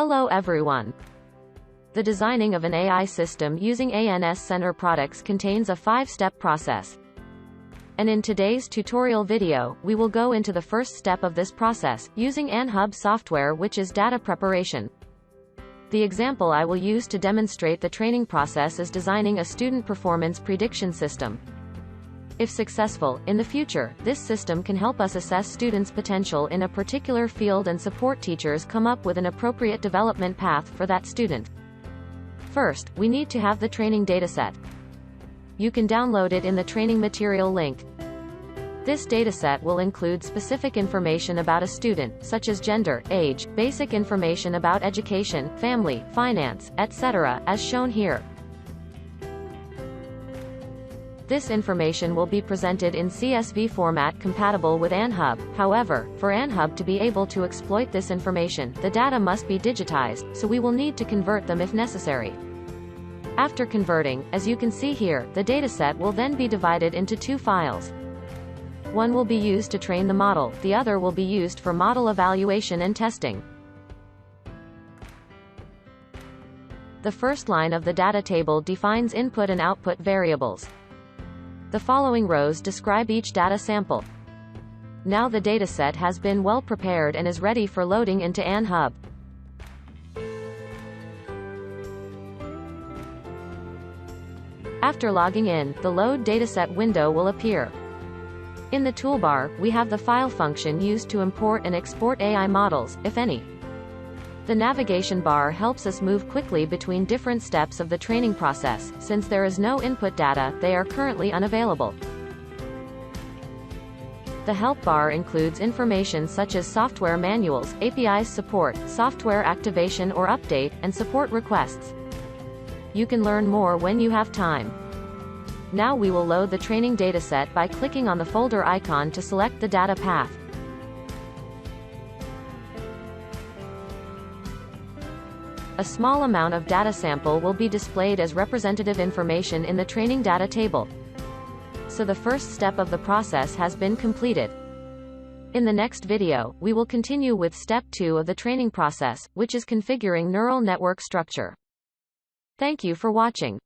Hello everyone. The designing of an AI system using ANS Center products contains a 5-step process. And in today's tutorial video, we will go into the first step of this process, using ANNHUB software, which is data preparation. The example I will use to demonstrate the training process is designing a student performance prediction system. If successful, in the future, this system can help us assess students' potential in a particular field and support teachers come up with an appropriate development path for that student. First, we need to have the training dataset. You can download it in the training material link. This dataset will include specific information about a student, such as gender, age, basic information about education, family, finance, etc., as shown here. This information will be presented in CSV format compatible with ANNHUB. However, for ANNHUB to be able to exploit this information, the data must be digitized, so we will need to convert them if necessary. After converting, as you can see here, the dataset will then be divided into 2 files. One will be used to train the model, the other will be used for model evaluation and testing. The first line of the data table defines input and output variables. The following rows describe each data sample. Now the dataset has been well prepared and is ready for loading into ANNHUB. After logging in, the Load Dataset window will appear. In the toolbar, we have the File function used to import and export AI models, if any. The navigation bar helps us move quickly between different steps of the training process. Since there is no input data, they are currently unavailable. The help bar includes information such as software manuals, APIs support, software activation or update, and support requests. You can learn more when you have time. Now we will load the training dataset by clicking on the folder icon to select the data path. A small amount of data sample will be displayed as representative information in the training data table. So the first step of the process has been completed. In the next video, we will continue with step 2 of the training process, which is configuring neural network structure. Thank you for watching.